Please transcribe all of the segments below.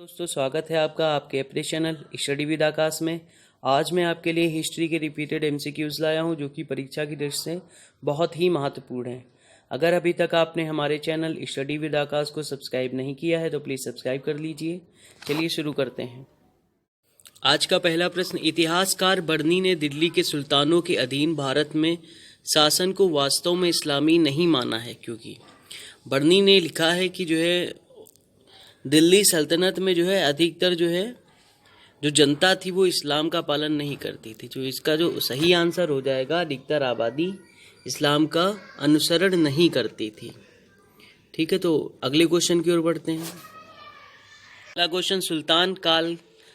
दोस्तों, स्वागत है आपका आपके अपने चैनल स्टडी विद आकाश में। आज मैं आपके लिए हिस्ट्री के रिपीटेड एमसीक्यूज लाया हूं जो कि परीक्षा की दृष्टि से बहुत ही महत्वपूर्ण है। अगर अभी तक आपने हमारे चैनल स्टडी विद आकाश को सब्सक्राइब नहीं किया है तो प्लीज़ सब्सक्राइब कर लीजिए। चलिए शुरू करते हैं। आज का पहला प्रश्न, इतिहासकार बर्नी ने दिल्ली के सुल्तानों के अधीन भारत में शासन को वास्तव में इस्लामी नहीं माना है, क्योंकि बर्नी ने लिखा है कि जो है दिल्ली सल्तनत में जो है अधिकतर जो जनता थी वो इस्लाम का पालन नहीं करती थी। जो इसका जो सही आंसर हो जाएगा, अधिकतर आबादी इस्लाम का अनुसरण नहीं करती थी। ठीक है, तो अगले क्वेश्चन की ओर बढ़ते हैं। अगला क्वेश्चन,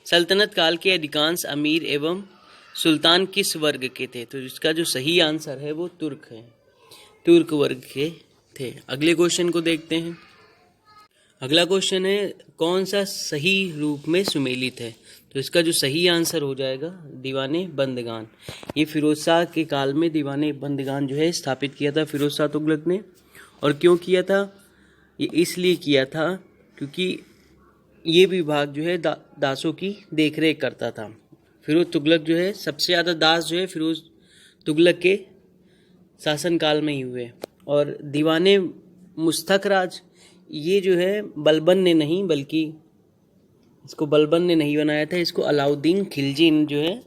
सल्तनत काल के अधिकांश अमीर एवं सुल्तान किस वर्ग के थे? तो इसका जो सही आंसर है वो तुर्क है, तुर्क वर्ग के थे। अगले क्वेश्चन को देखते हैं। अगला क्वेश्चन है, कौन सा सही रूप में सुमेलित है? तो इसका जो सही आंसर हो जाएगा दीवाने बंदगान। ये फिरोज शाह के काल में दीवाने बंदगान जो है स्थापित किया था फिरोज शाह तुगलक ने। और क्यों किया था? ये इसलिए किया था क्योंकि ये विभाग जो है दासों की देखरेख करता था। फिरोज तुगलक जो है सबसे ज़्यादा दास जो है फिरोज तुगलक के शासनकाल में ही हुए। और दीवाने मुस्तक राज ये जो है बलबन ने नहीं, बल्कि इसको बलबन ने नहीं बनाया था, इसको अलाउद्दीन खिलजी ने जो है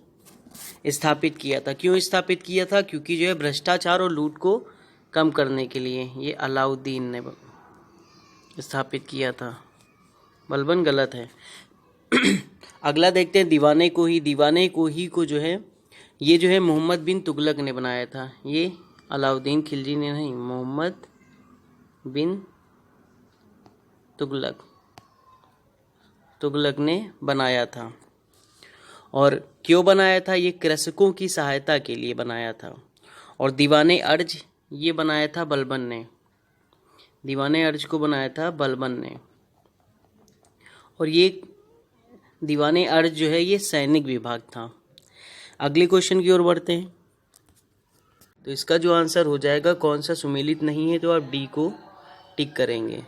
स्थापित किया था। क्यों स्थापित किया था? क्योंकि जो है भ्रष्टाचार और लूट को कम करने के लिए ये अलाउद्दीन ने स्थापित किया था। बलबन गलत है। अगला देखते हैं, दीवाने को ही को जो है ये जो है मोहम्मद बिन तुगलक ने बनाया था। ये अलाउद्दीन खिलजी ने नहीं, मोहम्मद बिन तुगलक ने बनाया था। और क्यों बनाया था? ये कृषकों की सहायता के लिए बनाया था। और दीवाने अर्ज ये बनाया था बलबन ने, दीवाने अर्ज को बनाया था बलबन ने। और ये दीवाने अर्ज जो है ये सैनिक विभाग था। अगले क्वेश्चन की ओर बढ़ते हैं। तो इसका जो आंसर हो जाएगा, कौन सा सुमेलित नहीं है, तो आप डी को टिक करेंगे।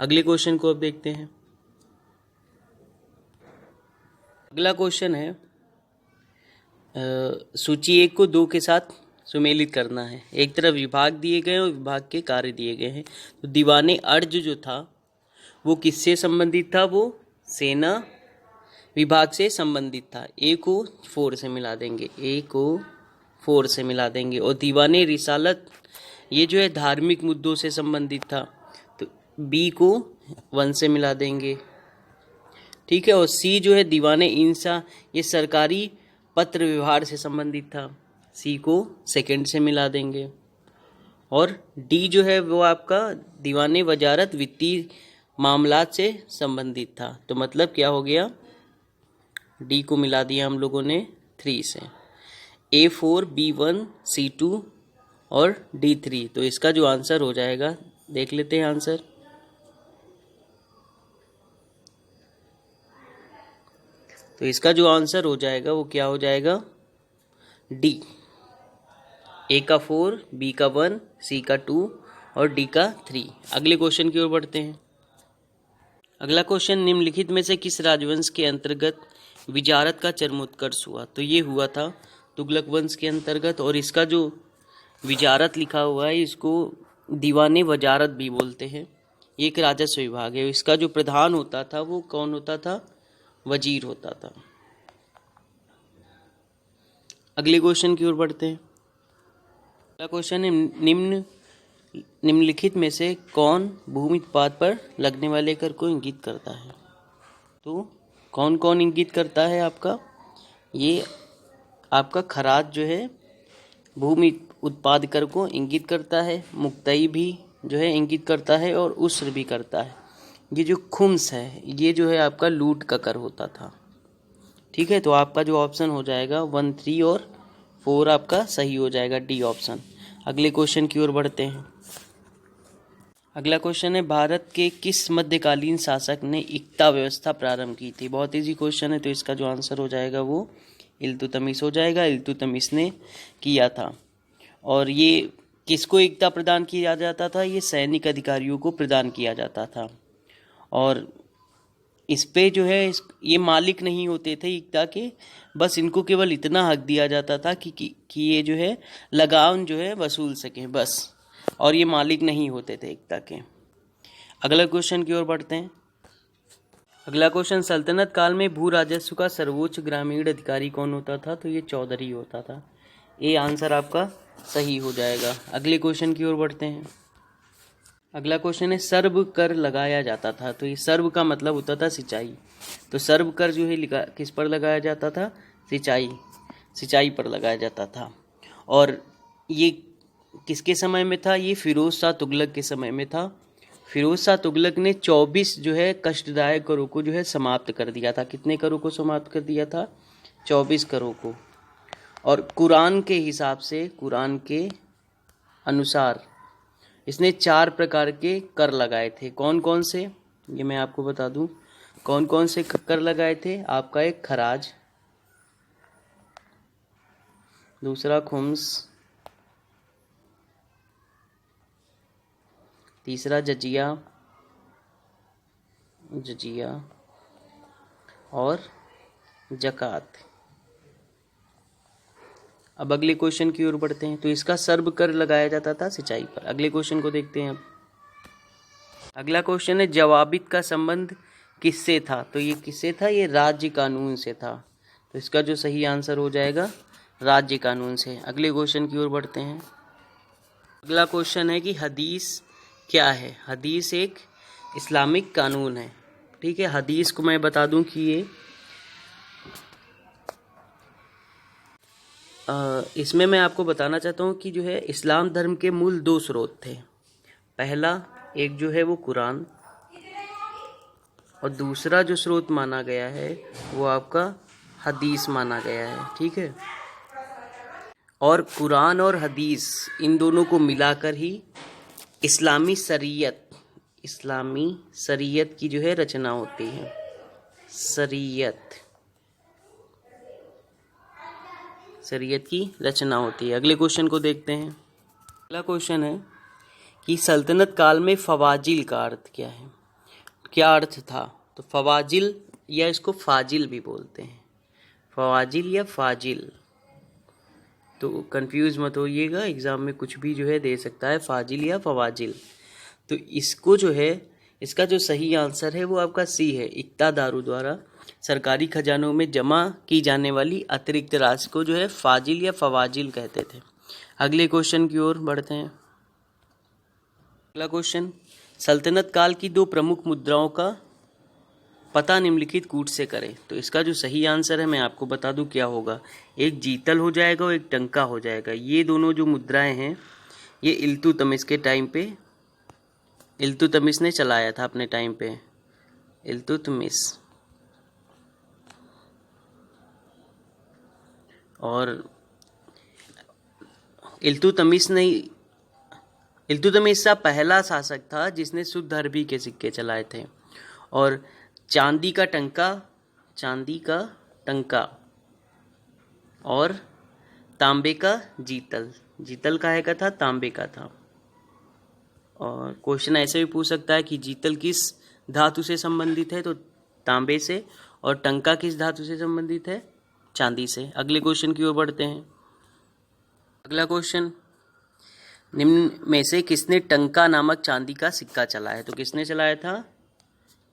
अगले क्वेश्चन को अब देखते हैं। अगला क्वेश्चन है, सूची 1 को 2 के साथ सुमेलित करना है। एक तरफ विभाग दिए गए और विभाग के कार्य दिए गए हैं। तो दीवाने अर्ज जो था वो किससे संबंधित था? वो सेना विभाग से संबंधित था। ए को 4 से मिला देंगे, ए को 4 से मिला देंगे। और दीवाने रिसालत ये जो है धार्मिक मुद्दों से संबंधित था, तो बी को 1 से मिला देंगे। ठीक है। और सी जो है दीवाने इंसा ये सरकारी पत्र व्यवहार से संबंधित था, सी को 2 से मिला देंगे। और डी जो है वो आपका दीवाने वजारत वित्तीय मामलात से संबंधित था। तो मतलब क्या हो गया, डी को मिला दिया हम लोगों ने 3 से। A4, B1, C2 और D3। तो इसका जो आंसर हो जाएगा, देख लेते हैं आंसर। तो इसका जो आंसर हो जाएगा वो क्या हो जाएगा, डी। ए का 4, बी का 1, सी का 2 और डी का 3। अगले क्वेश्चन की ओर बढ़ते हैं। अगला क्वेश्चन, निम्नलिखित में से किस राजवंश के अंतर्गत विजारत का चरमोत्कर्ष हुआ? तो ये हुआ था तुगलक वंश के अंतर्गत। और इसका जो विजारत लिखा हुआ है इसको दीवाने वजारत भी बोलते हैं। ये एक राजस्व विभाग है। इसका जो प्रधान होता था वो कौन होता था? वजीर होता था। अगले क्वेश्चन की ओर बढ़ते हैं। अगला क्वेश्चन है, निम्नलिखित में से कौन भूमि उत्पाद पर लगने वाले कर को इंगित करता है? तो कौन कौन इंगित करता है आपका? ये आपका खराज जो है भूमि उत्पाद कर को इंगित करता है, मुक्तई भी जो है इंगित करता है और उस्र भी करता है। ये जो खुम्स है ये जो है आपका लूट का कर होता था। ठीक है, तो आपका जो ऑप्शन हो जाएगा 1, 3 और 4 आपका सही हो जाएगा, डी ऑप्शन। अगले क्वेश्चन की ओर बढ़ते हैं। अगला क्वेश्चन है, भारत के किस मध्यकालीन शासक ने इक्ता व्यवस्था प्रारंभ की थी? बहुत इजी क्वेश्चन है, तो इसका जो आंसर हो जाएगा वो इल्तुतमिश हो जाएगा। इल्तुतमिश ने किया था। और ये किसको इक्ता प्रदान किया जाता था? ये सैनिक अधिकारियों को प्रदान किया जाता था। और इस पे जो है ये मालिक नहीं होते थे इक्ता के, बस इनको केवल इतना हक दिया जाता था कि ये जो है लगान जो है वसूल सकें बस, और ये मालिक नहीं होते थे इक्ता के। अगला क्वेश्चन की ओर बढ़ते हैं। अगला क्वेश्चन, सल्तनत काल में भू राजस्व का सर्वोच्च ग्रामीण अधिकारी कौन होता था? तो ये चौधरी होता था। ये आंसर आपका सही हो जाएगा। अगले क्वेश्चन की ओर बढ़ते हैं। अगला क्वेश्चन है, सर्व कर लगाया जाता था। तो ये सर्व का मतलब होता था सिंचाई। तो सर्व कर जो है किस पर लगाया जाता था? सिंचाई पर लगाया जाता था। और ये किसके समय में था? ये फिरोज शाह तुगलक के समय में था। फिरोज शाह तुगलक ने 24 जो है कष्टदायक करों को जो है समाप्त कर दिया था। कितने करों को समाप्त कर दिया था? 24 करों को। और कुरान के हिसाब से, कुरान के अनुसार इसने 4 प्रकार के कर लगाए थे। कौन कौन से? ये मैं आपको बता दूं कौन कौन से कर लगाए थे। आपका एक खराज, दूसरा खुम्स, तीसरा जजिया और जकात। अब अगले क्वेश्चन की ओर बढ़ते हैं। तो इसका सर्व कर लगाया जाता था सिंचाई पर। अगले क्वेश्चन को देखते हैं अब। अगला क्वेश्चन है, जवाबित का संबंध किससे था? तो ये किससे था? ये राज्य कानून से था। तो इसका जो सही आंसर हो जाएगा राज्य कानून से। अगले क्वेश्चन की ओर बढ़ते हैं। अगला क्वेश्चन है कि हदीस क्या है? हदीस एक इस्लामिक कानून है। ठीक है, हदीस को मैं बता दूं कि ये इसमें मैं आपको बताना चाहता हूँ कि जो है इस्लाम धर्म के मूल 2 स्रोत थे। पहला एक जो है वो कुरान, और दूसरा जो स्रोत माना गया है वो आपका हदीस माना गया है। ठीक है, और कुरान और हदीस इन दोनों को मिलाकर ही इस्लामी शरीयत की जो है रचना होती है। शरीयत की रचना होती है। अगले क्वेश्चन को देखते हैं। अगला क्वेश्चन है कि सल्तनत काल में फवाजिल का अर्थ क्या है? क्या अर्थ था? तो फवाजिल, या इसको फाजिल भी बोलते हैं, फवाजिल या फाजिल, तो कंफ्यूज मत होइएगा, एग्जाम में कुछ भी जो है दे सकता है, फाजिल या फवाजिल। तो इसको जो है, इसका जो सही आंसर है वो आपका सी है। इक्तादारों द्वारा सरकारी खजानों में जमा की जाने वाली अतिरिक्त राशि को जो है फाजिल या फवाजिल कहते थे। अगले क्वेश्चन की ओर बढ़ते हैं। अगला क्वेश्चन, सल्तनत काल की 2 प्रमुख मुद्राओं का पता निम्नलिखित कूट से करें। तो इसका जो सही आंसर है मैं आपको बता दूं क्या होगा। एक जीतल हो जाएगा और एक टंका हो जाएगा। ये दोनों जो मुद्राएं हैं ये इल्तुतमिश के टाइम पे, इल्तुतमिश ने चलाया था अपने टाइम पे, इल्तुतमिश। और इल्तुतमिश का पहला शासक था जिसने शुद्ध अरबी के सिक्के चलाए थे। और चांदी का टंका और तांबे का जीतल काहे का था? तांबे का था। और क्वेश्चन ऐसे भी पूछ सकता है कि जीतल किस धातु से संबंधित है? तो तांबे से। और टंका किस धातु से संबंधित है? चांदी से। अगले क्वेश्चन की ओर बढ़ते हैं। अगला क्वेश्चन, निम्न में से किसने टंका नामक चांदी का सिक्का चलाया? तो किसने चलाया था?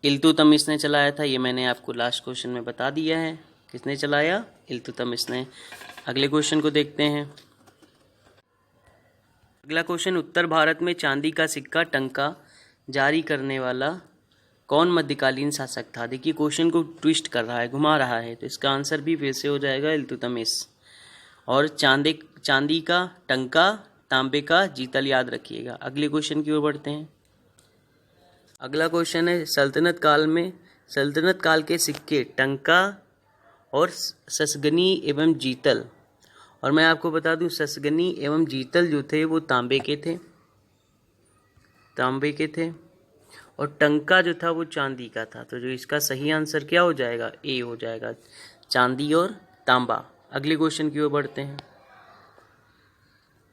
इल्तुतमिश ने चलाया था। ये मैंने आपको लास्ट क्वेश्चन में बता दिया है। किसने चलाया? इल्तुतमिश ने। अगले क्वेश्चन को देखते हैं। अगला क्वेश्चन, उत्तर भारत में चांदी का सिक्का टंका जारी करने वाला कौन मध्यकालीन शासक था? देखिए क्वेश्चन को ट्विस्ट कर रहा है, घुमा रहा है। तो इसका आंसर भी फिर से हो जाएगा इल्तुतमिश। और चांदी का टंका, तांबे का जीतल, याद रखिएगा। अगले क्वेश्चन की ओर बढ़ते हैं। अगला क्वेश्चन है, सल्तनत काल के सिक्के टंका और ससगनी एवं जीतल। और मैं आपको बता दूं ससगनी एवं जीतल जो थे वो तांबे के थे, और टंका जो था वो चांदी का था। तो जो इसका सही आंसर क्या हो जाएगा? ए हो जाएगा, चांदी और तांबा। अगले क्वेश्चन की ओर बढ़ते हैं।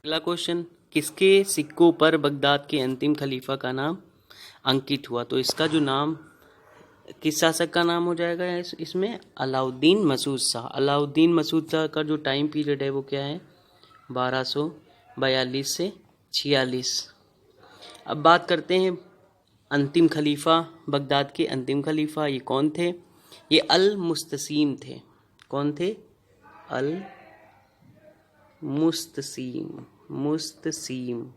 अगला क्वेश्चन, किसके सिक्कों पर बगदाद के अंतिम खलीफा का नाम अंकित हुआ? तो इसका जो नाम किस शासक का नाम हो जाएगा इसमें? अलाउद्दीन मसूद शाह। अलाउद्दीन मसूद शाह का जो टाइम पीरियड है वो क्या है? 1242 से 46। अब बात करते हैं अंतिम खलीफा, बगदाद के अंतिम खलीफा ये कौन थे? ये अल मुस्तसीम थे। कौन थे? अल मुस्तसीम।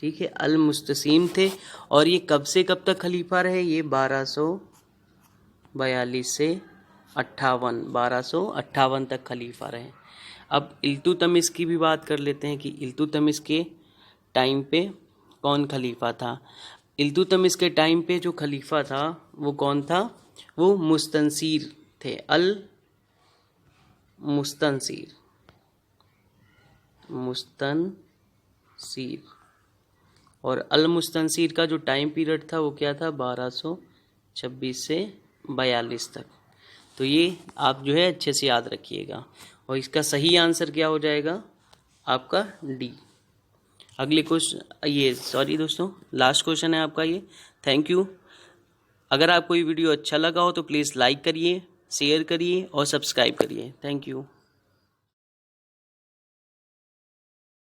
ठीक है, अल मुस्तसीम थे। और ये कब से कब तक खलीफा रहे? ये 1242 से 58, 1258 तक खलीफा रहे। अब इल्तुतमिश की भी बात कर लेते हैं कि इल्तुतमिश के टाइम पे कौन खलीफा था। इल्तुतमिश के टाइम पे जो खलीफा था वो कौन था? वो मुस्तनसीर थे। अल मुस्तनसीर। और अल मुस्तनसीर का जो टाइम पीरियड था वो क्या था? 1226 से 42 तक। तो ये आप जो है अच्छे से याद रखिएगा। और इसका सही आंसर क्या हो जाएगा? आपका डी। अगले क्वेश्चन, ये सॉरी दोस्तों, लास्ट क्वेश्चन है आपका ये। Thank you. अगर आपको ये वीडियो अच्छा लगा हो तो प्लीज़ लाइक करिए, शेयर करिए और सब्सक्राइब करिए। Thank you.